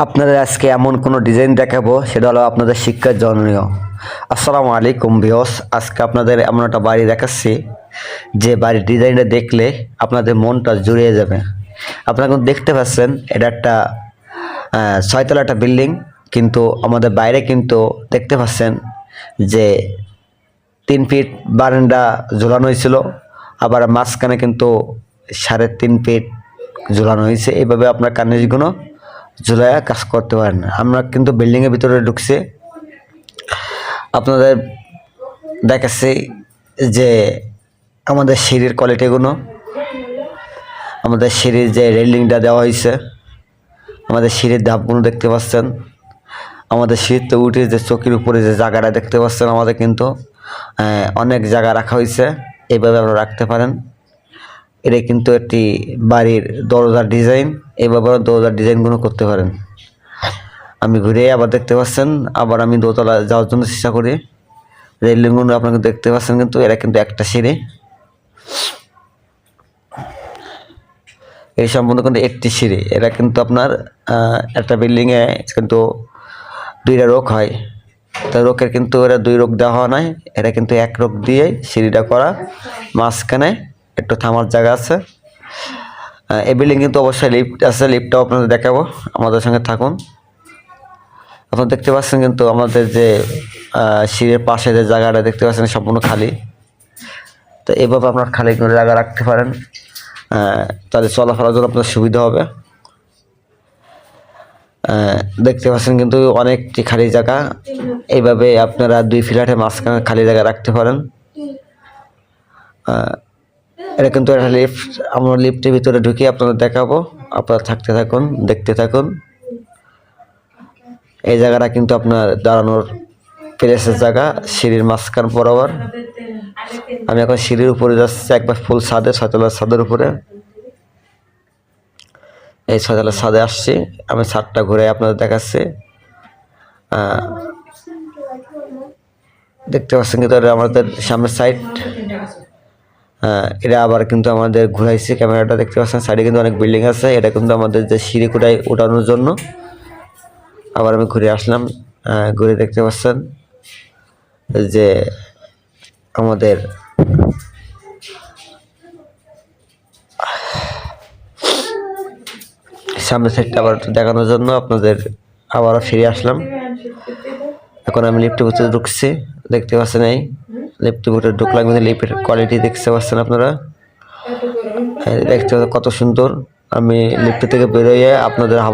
আপনাদের আজকে এমন কোনো ডিজাইন দেখাবো, সেটা হলো আপনাদের শিক্ষার জননীয়। আসসালামু আলাইকুম ভিউয়ার্স, আজকে আপনাদের এমন একটা বাড়ি দেখাচ্ছি যে বাড়ির ডিজাইনটা দেখলে আপনাদের মনটা জুড়িয়ে যাবে। আপনারা কিন্তু দেখতে পাচ্ছেন এটা একটা ছয়তলা একটা বিল্ডিং, কিন্তু আমাদের বাইরে কিন্তু দেখতে পাচ্ছেন যে 3 ফিট বারান্দা ঝোলানো হয়েছিল, আবার মাঝখানে কিন্তু 3.5 ফিট ঝোলানো হয়েছে। এইভাবে আপনার কার্নিশগুলো ঝুলাইয়া কাজ করতে পারেন। আমরা কিন্তু বিল্ডিংয়ের ভিতরে ঢুকছি, আপনাদের দেখাচ্ছি যে আমাদের সিঁড়ির কোয়ালিটিগুলো, আমাদের সিঁড়ির যে রেলিংটা দেওয়া হয়েছে, আমাদের সিঁড়ির ধাপগুলো দেখতে পাচ্ছেন, আমাদের সিঁড়িতে উঠে যে চৌকির উপরে যে জায়গাটা দেখতে পাচ্ছেন, আমাদের কিন্তু অনেক জায়গা রাখা হয়েছে। এইভাবে আপনারা রাখতে পারেন। এটা কিন্তু একটি বাড়ির দরজার ডিজাইন, এইভাবে দরজার ডিজাইনগুলো করতে পারেন। আমি ঘুরে আবার দেখতে পাচ্ছেন, আবার আমি দোতলা যাওয়ার জন্য চেষ্টা করি। রেলিংগুলো আপনাকে দেখতে পাচ্ছেন, কিন্তু এরা কিন্তু একটা সিঁড়ি, এই সম্পূর্ণ কিন্তু একটি সিঁড়ি। এরা কিন্তু আপনার একটা বিল্ডিংয়ে কিন্তু 2টা রোক হয়, তো রোকের কিন্তু এরা 2 রোক দেওয়া হয় নাই, এরা কিন্তু 1 রোক দিয়ে সিঁড়িটা করা। মাঝখানে একটু থামার জায়গা আছে। এই বিল্ডিং কিন্তু অবশ্যই লিফট আছে, লিফটটাও আপনাদের দেখাবো, আমাদের সঙ্গে থাকুন। আপনারা দেখতে পাচ্ছেন কিন্তু আমাদের যে সিঁড়ির পাশে যে জায়গাটা দেখতে পাচ্ছেন সম্পূর্ণ খালি। তো এইভাবে আপনার খালি করে জায়গা রাখতে পারেন, তাহলে চলাফেরার জন্য আপনার সুবিধা হবে। দেখতে পাচ্ছেন কিন্তু অনেকটি খালি জায়গা, এইভাবে আপনারা 2 ফ্ল্যাটের মাঝখানে খালি জায়গা রাখতে পারেন। এটা কিন্তু একটা লিফট, আমরা লিফটের ভিতরে ঢুকে আপনাদের দেখাবো, আপনারা থাকতে থাকুন, দেখতে থাকুন। এই জায়গাটা কিন্তু আপনার দাঁড়ানোর প্লেসের জায়গা, সিঁড়ির মাঝখান বরাবর। আমি এখন সিঁড়ির উপরে যাচ্ছি, একবার ফুল ছাদে, 6তলার ছাদের উপরে। এই 6তলার ছাদে আসছি, আমি ছাদটা ঘুরে আপনাদের দেখাচ্ছি। দেখতে পাচ্ছেন কিন্তু এটা আমাদের সামনের সাইড। এটা আবার কিন্তু আমাদের ঘুরাইছে ক্যামেরাটা, দেখতে পাচ্ছেন সাইডে কিন্তু অনেক বিল্ডিং আছে। এটা কিন্তু আমাদের যে সিঁড়ি কোটায় ওঠানোর জন্য। আবার আমি ঘুরে আসলাম, ঘুরে দেখতে পাচ্ছেন যে আমাদের সামনের সাইডটা আবার দেখানোর জন্য আপনাদের আবারও ফিরে আসলাম। এখন আমি লিফটের ভিতরে ঢুকছি, দেখতে পাচ্ছেন এই লিফটের ভিতরে ঢুকলাম, কিন্তু লিফটের কোয়ালিটি দেখতে পাচ্ছেন আপনারা, দেখতে কত সুন্দর। আমি লিফট থেকে বেরোয় আপনাদের